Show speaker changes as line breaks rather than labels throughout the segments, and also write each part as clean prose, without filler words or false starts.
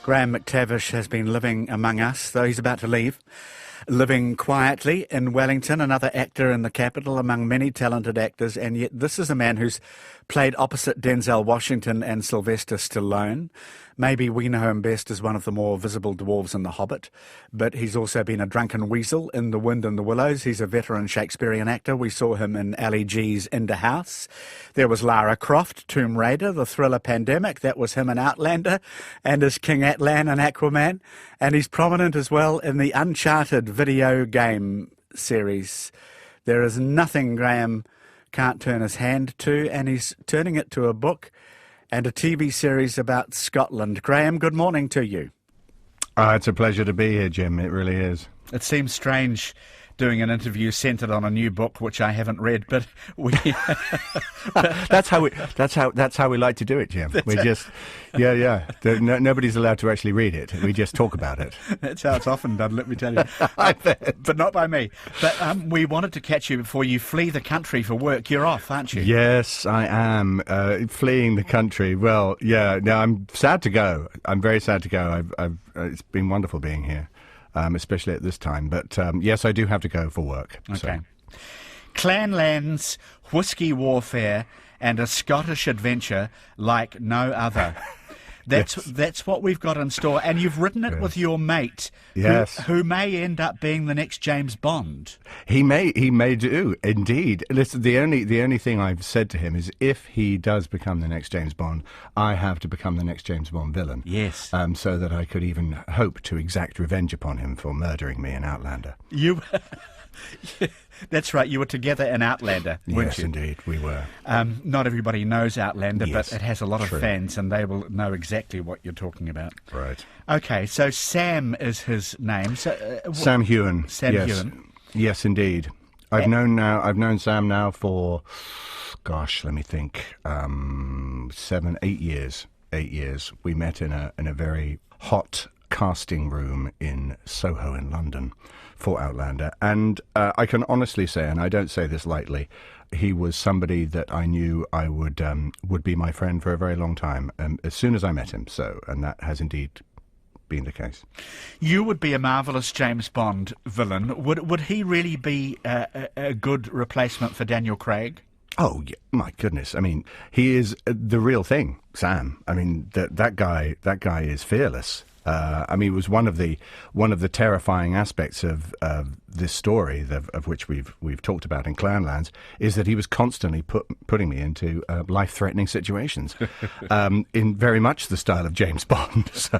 Graham McTavish has been living among us, though he's about to leave. Living quietly in Wellington, another actor in the capital among many talented actors, and yet this is a man who's played opposite Denzel Washington and Sylvester Stallone. Maybe we know him best as one of the more visible dwarves in The Hobbit, but he's also been a drunken weasel in The Wind and the Willows. He's a veteran Shakespearean actor. We saw him in Ali G's In the House. There was Lara Croft, Tomb Raider, the thriller Pandemic. That was him in Outlander, and as King Atlan in Aquaman. And he's prominent as well in the Uncharted video game series. There is nothing Graham can't turn his hand to, and he's turning it to a book and a TV series about Scotland. Graham, good morning to you.
It's a pleasure to be here, Jim. It really is.
It seems strange doing an interview centred on a new book which I haven't read, but we
that's how we like to do it, Jim. We just nobody's allowed to actually read it. We just talk about it.
That's how it's often done, let me tell you.
I bet.
But not by me. But we wanted to catch you before you flee the country for work. You're off, aren't you?
Yes, I am fleeing the country. Well, yeah. No, I'm sad to go. I'm very sad to go. It's been wonderful being here. Especially at this time. But yes, I do have to go for work.
Okay. So. Clanlands, whisky warfare, and a Scottish adventure like no other. That's what we've got in store. And you've written it with your mate, who may end up being the next James Bond.
He may do, indeed. Listen, the only thing I've said to him is if he does become the next James Bond, I have to become the next James Bond villain.
Yes.
So that I could even hope to exact revenge upon him for murdering me in Outlander.
You... That's right, you were together in Outlander, weren't
yes,
you?
Yes, indeed, we were.
Not everybody knows Outlander,
yes,
but it has a lot of
true.
fans, and they will know exactly what you're talking about.
Right.
Okay, so Sam is his name. So,
Sam Heughan.
Sam
yes.
Heughan.
Yes, indeed. I've known Sam now for, gosh, let me think, 7, 8 years. 8 years. We met in a very hot casting room in Soho in London for Outlander, and I can honestly say, and I don't say this lightly, he was somebody that I knew I would be my friend for a very long time, as soon as I met him. So, and that has indeed been the case.
You would be a marvellous James Bond villain. Would he really be a good replacement for Daniel Craig?
Oh, yeah, my goodness. I mean, he is the real thing, Sam. I mean, that guy is fearless. I mean, it was one of the terrifying aspects of this story, of which we've talked about in Clanlands, is that he was constantly putting me into life-threatening situations, in very much the style of James Bond. So,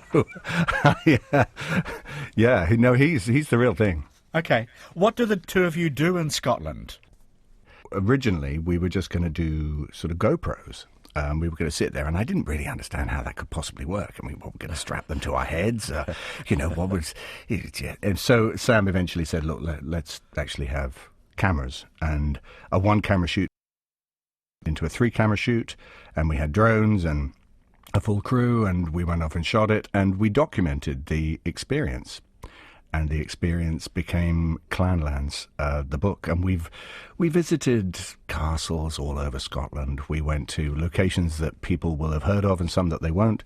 no, he's the real thing.
Okay, what do the two of you do in Scotland?
Originally, we were just going to do sort of GoPros. We were going to sit there, and I didn't really understand how that could possibly work. I mean, what, we're going to strap them to our heads? What was... Yeah. And so Sam eventually said, look, let's actually have cameras. And a one-camera shoot into a 3-camera shoot, and we had drones and a full crew, and we went off and shot it, and we documented the experience. And the experience became Clanlands, the book. And we visited castles all over Scotland. We went to locations that people will have heard of and some that they won't,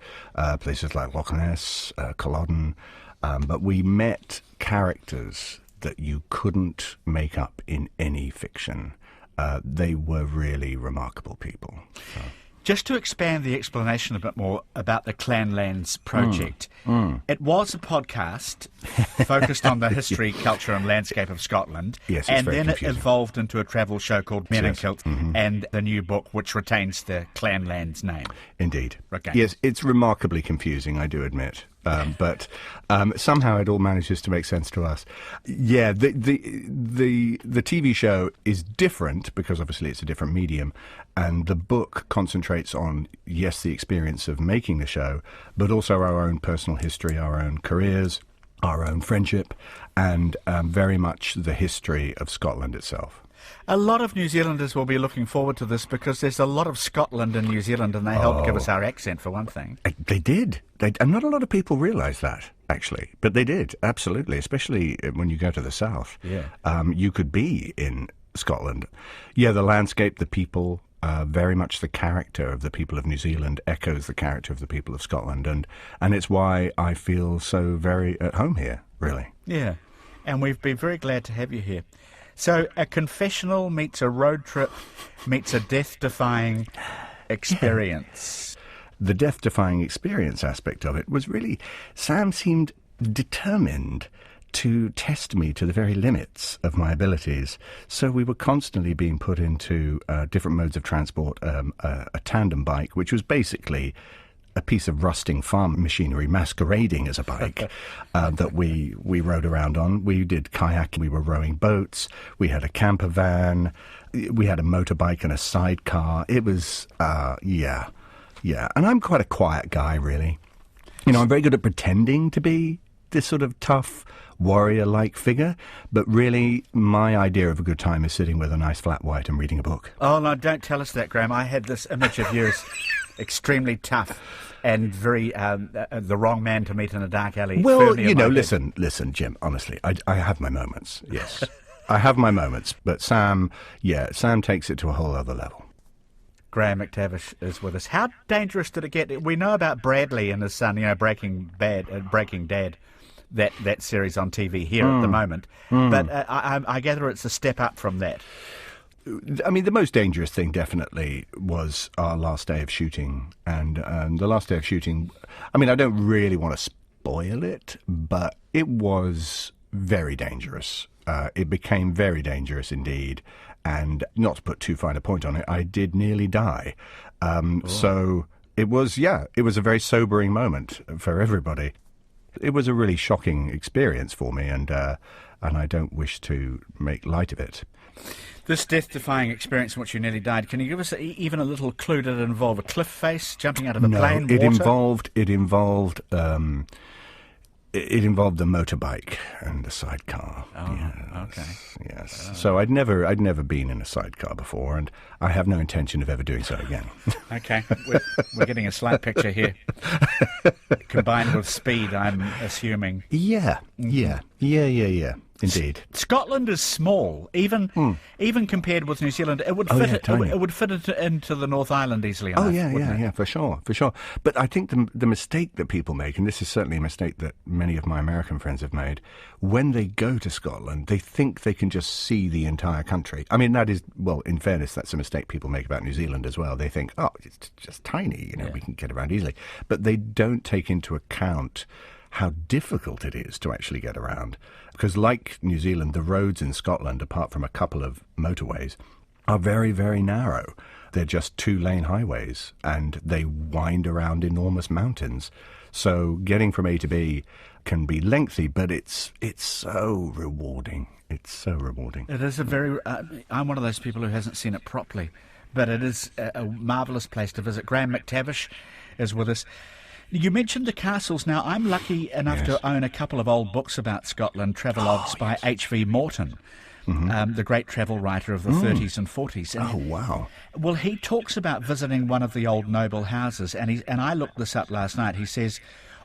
places like Loch Ness, Culloden. But we met characters that you couldn't make up in any fiction. They were really remarkable people. So.
Just to expand the explanation a bit more about the Clanlands project, it was a podcast focused on the history, culture and landscape of Scotland,
yes,
and then
confusing.
It evolved into a travel show called Men in
Yes.
Kilts, and the new book which retains the Clanlands name.
Indeed.
Okay.
Yes, it's remarkably confusing, I do admit. But somehow it all manages to make sense to us. Yeah, the TV show is different because obviously it's a different medium, and the book concentrates on, yes, the experience of making the show, but also our own personal history, our own careers, our own friendship, and very much the history of Scotland itself.
A lot of New Zealanders will be looking forward to this because there's a lot of Scotland in New Zealand, and they helped give us our accent, for one thing.
They did. And not a lot of people realise that, actually. But they did, absolutely, especially when you go to the south.
Yeah.
You could be in Scotland. Yeah, the landscape, the people, very much the character of the people of New Zealand echoes the character of the people of Scotland, and it's why I feel so very at home here, really.
Yeah, and we've been very glad to have you here. So a confessional meets a road trip meets a death-defying experience.
The death-defying experience aspect of it was really, Sam seemed determined to test me to the very limits of my abilities. So we were constantly being put into different modes of transport, a tandem bike, which was basically a piece of rusting farm machinery masquerading as a bike that we rode around on. We did kayaking, we were rowing boats, we had a camper van, we had a motorbike and a sidecar. It was, yeah. And I'm quite a quiet guy, really. You know, I'm very good at pretending to be this sort of tough, warrior-like figure, but really my idea of a good time is sitting with a nice flat white and reading a book.
Oh, no, don't tell us that, Graham. I had this image of you as extremely tough and very the wrong man to meet in a dark alley.
Well, you know, listen, Jim, honestly, I have my moments, yes. I have my moments, but Sam takes it to a whole other level.
Graham McTavish is with us. How dangerous did it get? We know about Bradley and his son, you know, Breaking Dad, that series on TV here at the moment. But I gather it's a step up from that.
I mean, the most dangerous thing definitely was our last day of shooting. And the last day of shooting, I mean, I don't really want to spoil it, but it was very dangerous. It became very dangerous indeed. And not to put too fine a point on it, I did nearly die. So it was a very sobering moment for everybody. It was a really shocking experience for me, and I don't wish to make light of it.
This death-defying experience in which you nearly died, can you give us even a little clue? Did it involve a cliff face, jumping out of a plane,
water? It involved the motorbike and the sidecar.
Oh,
yes,
okay.
Yes. So I'd never been in a sidecar before, and I have no intention of ever doing so again.
Okay, we're getting a slight picture here. Combined with speed, I'm assuming.
Yeah. Indeed.
Scotland is small, even compared with New Zealand. It would fit it would fit it into the North Island easily enough.
Yeah, for sure. But I think the mistake that people make, and this is certainly a mistake that many of my American friends have made, when they go to Scotland, they think they can just see the entire country. I mean, that is, well, in fairness, that's a mistake people make about New Zealand as well. They think, oh, it's just tiny, we can get around easily. But they don't take into account how difficult it is to actually get around. Because like New Zealand, the roads in Scotland, apart from a couple of motorways, are very, very narrow. They're just 2-lane highways, and they wind around enormous mountains. So getting from A to B can be lengthy, but it's so rewarding. It's so rewarding.
It is a very... I'm one of those people who hasn't seen it properly, but it is a marvellous place to visit. Graham McTavish is with us. You mentioned the castles. Now, I'm lucky enough to own a couple of old books about Scotland, travelogues by H.V. Morton, the great travel writer of the 30s and 40s. And
wow.
Well, he talks about visiting one of the old noble houses, and I looked this up last night. He says,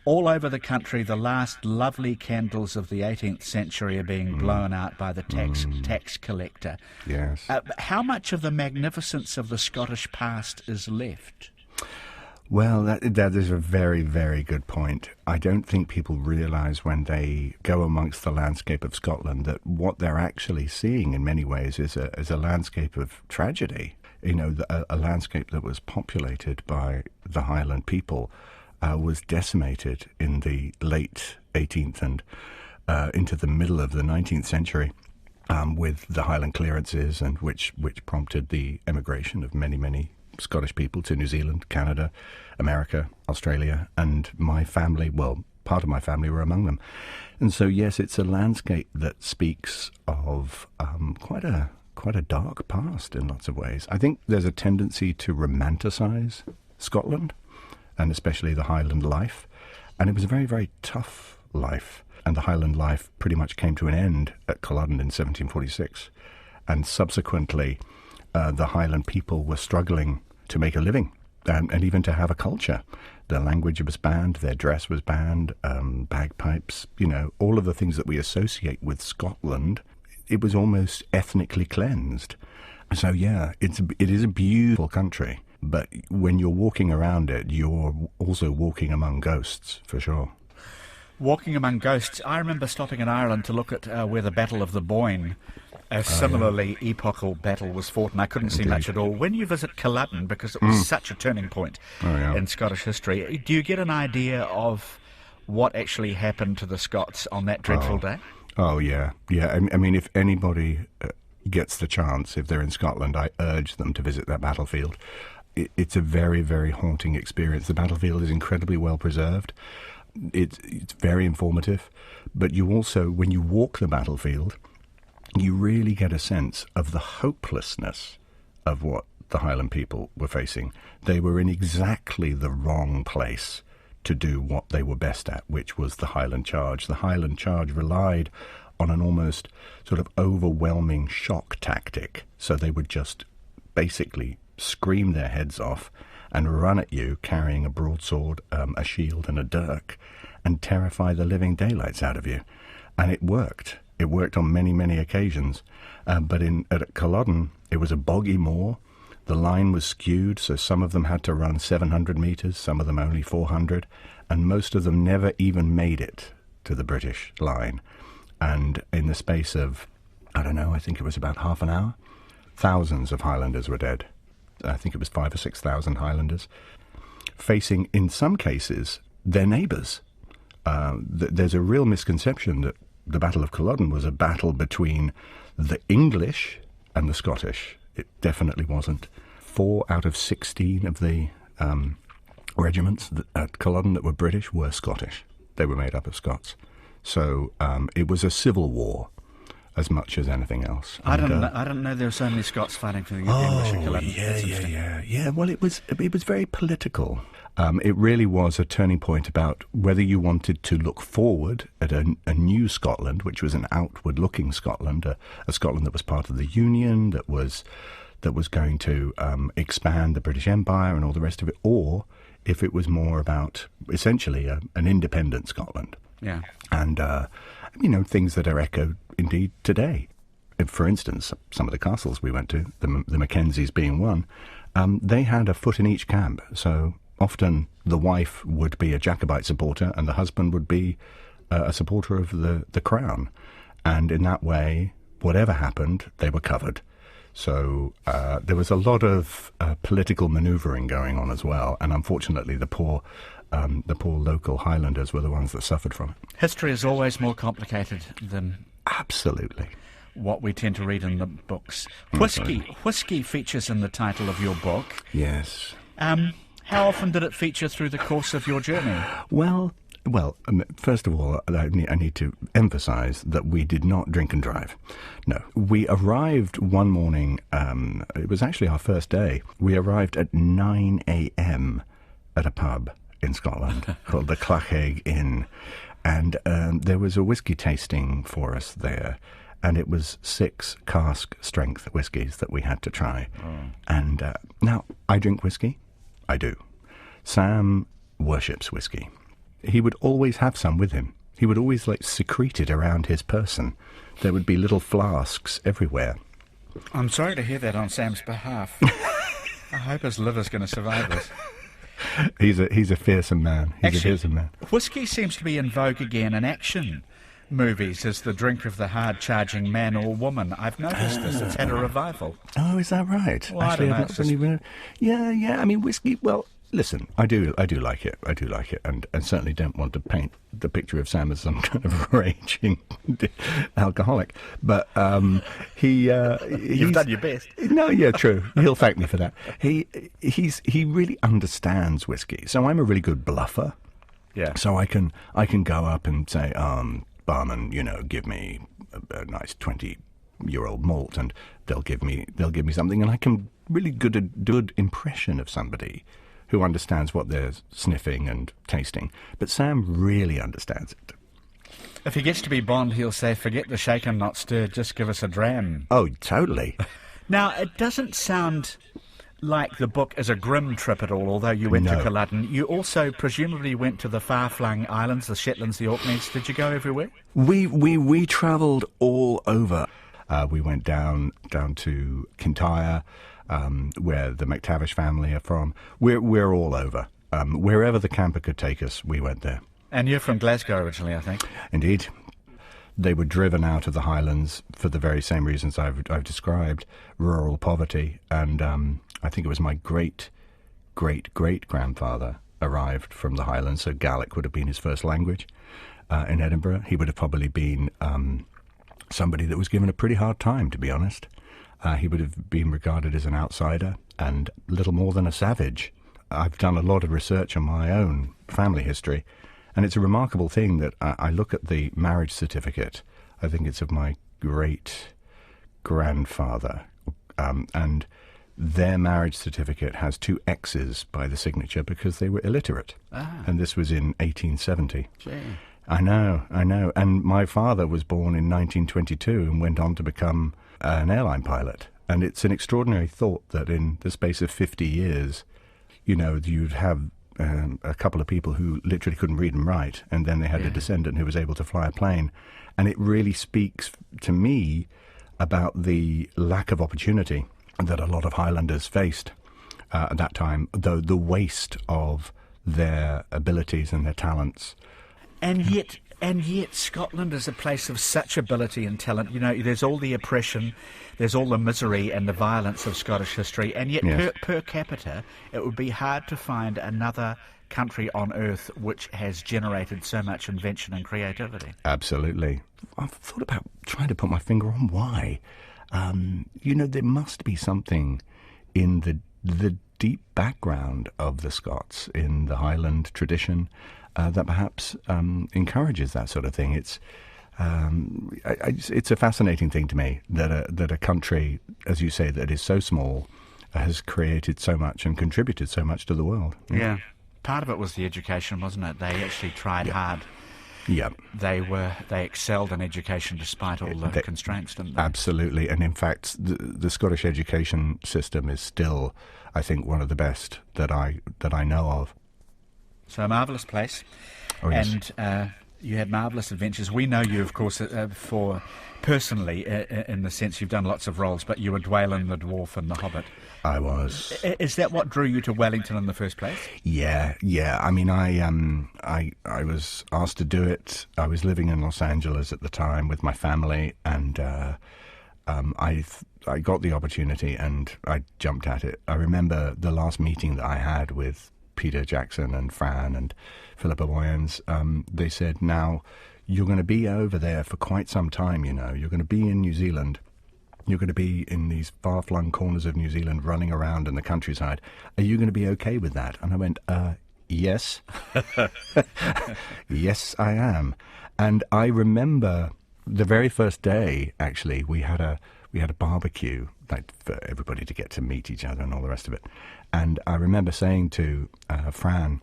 all over the country, the last lovely candles of the 18th century are being blown out by the tax collector.
Yes.
How much of the magnificence of the Scottish past is left?
Well, that is a very, very good point. I don't think people realise when they go amongst the landscape of Scotland that what they're actually seeing in many ways is a landscape of tragedy. You know, a landscape that was populated by the Highland people was decimated in the late 18th and into the middle of the 19th century with the Highland clearances, and which prompted the emigration of many, many Scottish people to New Zealand, Canada, America, Australia, and my family, well, part of my family were among them. And so, yes, it's a landscape that speaks of quite a dark past in lots of ways. I think there's a tendency to romanticize Scotland, and especially the Highland life. And it was a very, very tough life. And the Highland life pretty much came to an end at Culloden in 1746. And subsequently, the Highland people were struggling to make a living and even to have a culture. Their language was banned, their dress was banned, bagpipes, all of the things that we associate with Scotland. It was almost ethnically cleansed. So yeah, it is a beautiful country, but when you're walking around it, you're also walking among ghosts, for sure.
Walking among ghosts. I remember stopping in Ireland to look at where the Battle of the Boyne, a similarly epochal battle, was fought, and I couldn't see much at all. When you visit Culloden, because it was such a turning point in Scottish history, do you get an idea of what actually happened to the Scots on that dreadful day?
Oh, yeah. Yeah, I mean, if anybody gets the chance, if they're in Scotland, I urge them to visit that battlefield. It's a very, very haunting experience. The battlefield is incredibly well preserved. It's very informative, but you also, when you walk the battlefield, you really get a sense of the hopelessness of what the Highland people were facing. They were in exactly the wrong place to do what they were best at, which was the Highland Charge. The Highland Charge relied on an almost sort of overwhelming shock tactic, so they would just basically scream their heads off and run at you carrying a broadsword, a shield and a dirk, and terrify the living daylights out of you. And it worked. It worked on many, many occasions. But at Culloden, it was a boggy moor. The line was skewed, so some of them had to run 700 metres, some of them only 400, and most of them never even made it to the British line. And in the space of, I don't know, I think it was about half an hour, thousands of Highlanders were dead. I think it was 5,000 or 6,000 Highlanders, facing, in some cases, their neighbours. There's a real misconception that the Battle of Culloden was a battle between the English and the Scottish. It definitely wasn't. 4 out of 16 of the regiments at Culloden that were British were Scottish. They were made up of Scots. So it was a civil war as much as anything else.
I didn't know there were so many Scots fighting for the English at Culloden.
Yeah. Well, it was very political. It really was a turning point about whether you wanted to look forward at a new Scotland, which was an outward-looking Scotland, a Scotland that was part of the Union, that was going to expand the British Empire and all the rest of it, or if it was more about essentially an independent Scotland.
Yeah.
And things that are echoed indeed today. For instance, some of the castles we went to, the Mackenzies being one, they had a foot in each camp. So often the wife would be a Jacobite supporter and the husband would be a supporter of the crown. And in that way, whatever happened, they were covered. So there was a lot of political manoeuvring going on as well. And unfortunately, the poor local Highlanders were the ones that suffered from it.
History is always more complicated than
absolutely
what we tend to read in the books. Whiskey features in the title of your book.
Yes.
How often did it feature through the course of your journey?
Well, first of all, I need to emphasise that we did not drink and drive. No. We arrived one morning, it was actually our first day, we arrived at 9 a.m. at a pub in Scotland called the Clachaig Inn, and there was a whiskey tasting for us there, and it was 6 cask strength whiskies that we had to try. And now, I drink whiskey. I do. Sam worships whiskey. He would always have some with him. He would always secrete it around his person. There would be little flasks everywhere.
I'm sorry to hear that on Sam's behalf. I hope his liver's going to survive this.
He's a fearsome man. He's a fearsome man.
Whiskey seems to be in vogue again in action movies as the drink of the hard-charging man or woman. I've noticed this. It's had a revival.
Oh, is that right?
Well, actually, I don't know.
Yeah. I mean, whiskey. Well, listen, I do like it. And certainly don't want to paint the picture of Sam as some kind of raging alcoholic. But you've
done your best.
No, yeah, true. He'll thank me for that. He really understands whiskey. So I'm a really good bluffer.
Yeah.
So I can go up and say, barman, give me a nice 20-year-old malt, and they'll give me something, and I can really do a good impression of somebody who understands what they're sniffing and tasting. But Sam really understands it.
If he gets to be Bond, he'll say, forget the shaken, not stirred, just give us a dram.
Oh, totally.
Now, it doesn't sound like the book is a grim trip at all, although you went to Culloden. You also presumably went to the far-flung islands, the Shetlands, the Orkneys. Did you go everywhere?
We travelled all over. We went down to Kintyre, where the McTavish family are from. We're all over. Wherever the camper could take us, we went there.
And you're from Glasgow originally, I think.
Indeed. They were driven out of the Highlands for the very same reasons I've described, rural poverty. And I think it was my great-great-great-grandfather arrived from the Highlands, so Gaelic would have been his first language in Edinburgh. He would have probably been somebody that was given a pretty hard time, to be honest. He would have been regarded as an outsider and little more than a savage. I've done a lot of research on my own family history, and it's a remarkable thing that I look at the marriage certificate. I think it's of my great-grandfather, and their marriage certificate has 2 X's by the signature because they were illiterate. And this was in 1870.
Gee.
I know. And my father was born in 1922 and went on to become an airline pilot. And it's an extraordinary thought that in the space of 50 years, you'd have a couple of people who literally couldn't read and write, and then they had a descendant who was able to fly a plane. And it really speaks to me about the lack of opportunity that a lot of Highlanders faced at that time, the waste of their abilities and their talents.
And yet Scotland is a place of such ability and talent. There's all the oppression, there's all the misery and the violence of Scottish history, and yet per capita it would be hard to find another country on earth which has generated so much invention and creativity.
Absolutely. I've thought about trying to put my finger on why. There must be something in the deep background of the Scots, in the Highland tradition, that perhaps encourages that sort of thing. It's a fascinating thing to me that a country, as you say, that is so small, has created so much and contributed so much to the world.
Yeah. Part of it was the education, wasn't it? They actually tried hard.
Yeah.
They excelled in education despite all the constraints, didn't they?
Absolutely. And in fact, the Scottish education system is still, I think, one of the best that I know of.
So a marvellous place.
Oh, yes.
And you had marvellous adventures. We know you, of course, for personally, in the sense you've done lots of roles, but you were Dwalin the Dwarf and the Hobbit.
I was.
Is that what drew you to Wellington in the first place?
Yeah. I mean, I was asked to do it. I was living in Los Angeles at the time with my family, and I got the opportunity and I jumped at it. I remember the last meeting that I had with Peter Jackson and Fran and Philippa Boyens. They said, now, you're going to be over there for quite some time, You're going to be in New Zealand. You're going to be in these far-flung corners of New Zealand running around in the countryside. Are you going to be okay with that? And I went, yes. Yes, I am. And I remember the very first day, actually, we had a barbecue, like for everybody to get to meet each other and all the rest of it. And I remember saying to Fran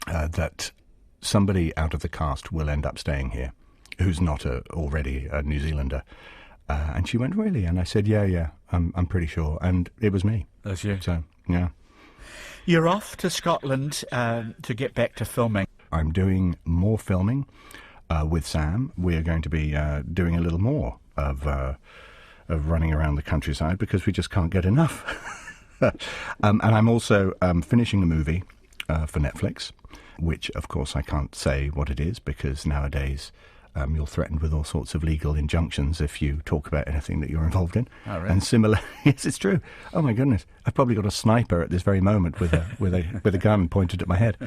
that somebody out of the cast will end up staying here who's not already a New Zealander. And she went, really? And I said, yeah, I'm pretty sure. And it was me.
That's you.
So, yeah.
You're off to Scotland to get back to filming.
I'm doing more filming with Sam. We're going to be doing a little more of running around the countryside because we just can't get enough. And I'm also finishing a movie for Netflix, which, of course, I can't say what it is because nowadays you're threatened with all sorts of legal injunctions if you talk about anything that you're involved in.
Oh, really?
And similar, yes, it's true. Oh my goodness, I've probably got a sniper at this very moment with a gun pointed at my head.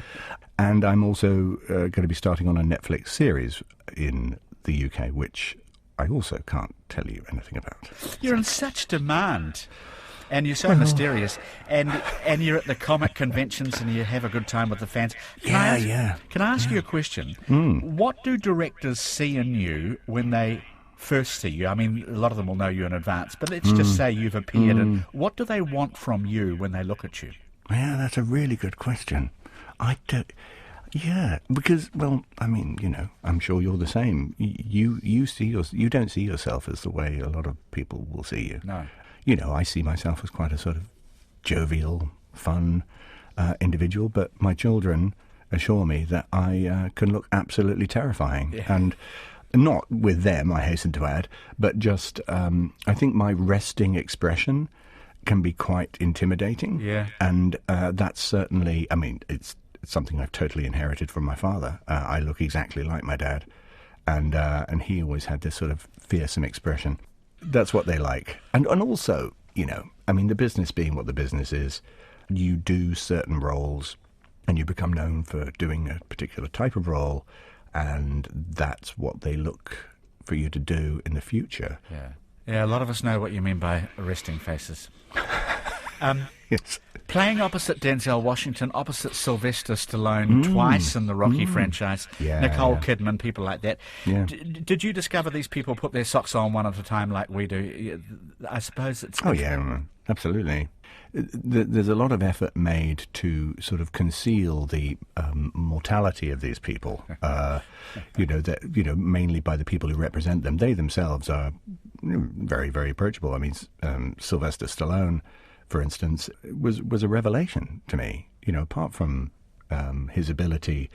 And I'm also going to be starting on a Netflix series in the UK, which I also can't tell you anything about.
You're in such demand. And you're so mysterious, and you're at the comic conventions and you have a good time with the fans. Can I ask you a question? What do directors see in you when they first see you? I mean, a lot of them will know you in advance, but let's just say you've appeared, and what do they want from you when they look at you?
Yeah, that's a really good question. Yeah, because, well, I mean, I'm sure you're the same. You don't see yourself as the way a lot of people will see you.
No.
I see myself as quite a sort of jovial, fun individual, but my children assure me that I can look absolutely terrifying.
Yeah.
And Not with them, I hasten to add, but just I think my resting expression can be quite intimidating.
Yeah.
And that's certainly, I mean, it's something I've totally inherited from my father. I look exactly like my dad, and he always had this sort of fearsome expression. That's what they like. And also, you know, I mean, the business being what the business is, you do certain roles and you become known for doing a particular type of role, and that's what they look for you to do in the future.
Yeah, a lot of us know what you mean by resting faces.
Yes.
Playing opposite Denzel Washington, opposite Sylvester Stallone, twice in the Rocky franchise, Nicole Kidman, people like that.
Yeah.
Did you discover these people put their socks on one at a time like we do? I suppose it's...
Oh, yeah, absolutely. There's a lot of effort made to sort of conceal the mortality of these people, mainly by the people who represent them. They themselves are very, very approachable. I mean, Sylvester Stallone, for instance, was a revelation to me. You know, apart from his ability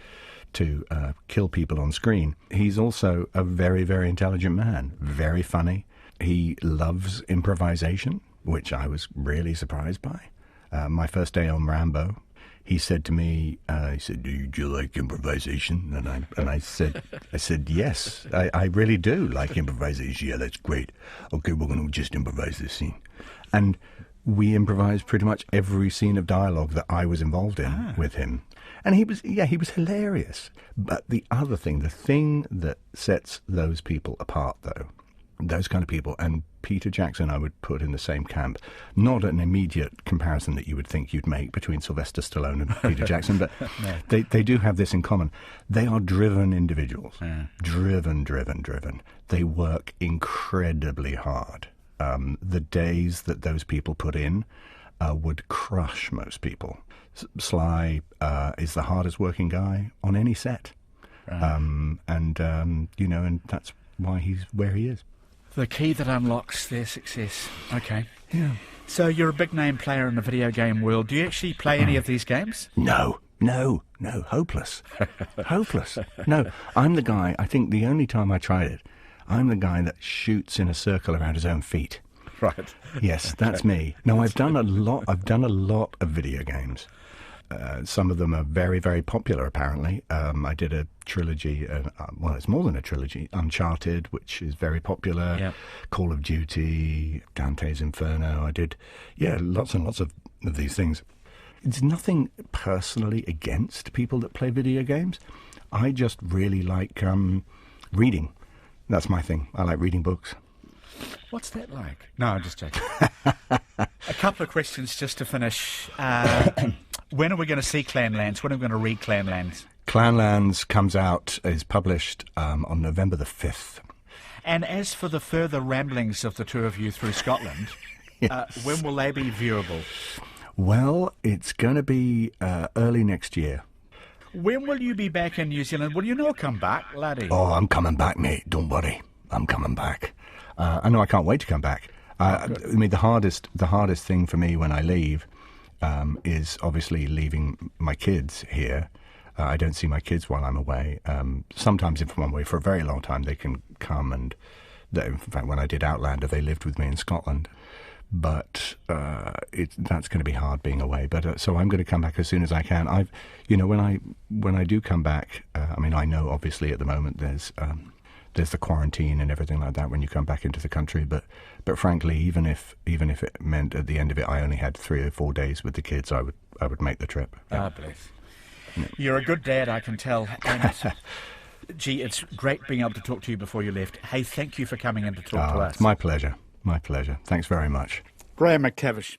to kill people on screen, he's also a very, very intelligent man, very funny. He loves improvisation, which I was really surprised by. My first day on Rambo, he said to me, he said, "Do you like improvisation?" And I said, "Yes, I really do like improvisation. Yeah, that's great. Okay, we're going to just improvise this scene." And we improvised pretty much every scene of dialogue that I was involved in with him. And he was hilarious. But the thing that sets those people apart, though, those kind of people, and Peter Jackson I would put in the same camp. Not an immediate comparison that you would think you'd make between Sylvester Stallone and Peter Jackson, but no. they do have this in common. They are driven individuals. Yeah. Driven. They work incredibly hard. The days that those people put in would crush most people. Sly is the hardest working guy on any set. Right. And that's why he's where he is.
The key that unlocks their success. Okay.
Yeah.
So you're a big name player in the video game world. Do you actually play any of these games?
No. Hopeless. Hopeless. No, I'm the guy, I think the only time I tried it, I'm the guy that shoots in a circle around his own feet.
Right.
Yes, that's me. No, I've done a lot of video games. Some of them are very, very popular, apparently. I did a trilogy, well, it's more than a trilogy, Uncharted, which is very popular, yep. Call of Duty, Dante's Inferno. I did, lots and lots of these things. It's nothing personally against people that play video games. I just really like reading. That's my thing. I like reading books.
What's that like? No, I'm just joking. A couple of questions just to finish. When are we going to see Clanlands? When are we going to read Clanlands?
Clanlands is published on November the 5th.
And as for the further ramblings of the two of you through Scotland, yes. When will they be viewable?
Well, it's going to be early next year.
When will you be back in New Zealand? Will you not come back, laddie?
Oh, I'm coming back, mate. Don't worry. I'm coming back. I know I can't wait to come back. I mean, the hardest thing for me when I leave is obviously leaving my kids here. I don't see my kids while I'm away. Sometimes if I'm away for a very long time, they can come, and in fact, when I did Outlander, they lived with me in Scotland. But that's going to be hard being away. But so I'm going to come back as soon as I can. When I do come back, I mean, I know obviously at the moment there's the quarantine and everything like that when you come back into the country. But frankly, even if it meant at the end of it I only had 3 or 4 days with the kids, I would make the trip.
Ah, bless. Yeah. You're a good dad, I can tell. And gee, it's great being able to talk to you before you left. Hey, thank you for coming in to talk to us.
It's my pleasure. My pleasure. Thanks very much.
Graham McTavish.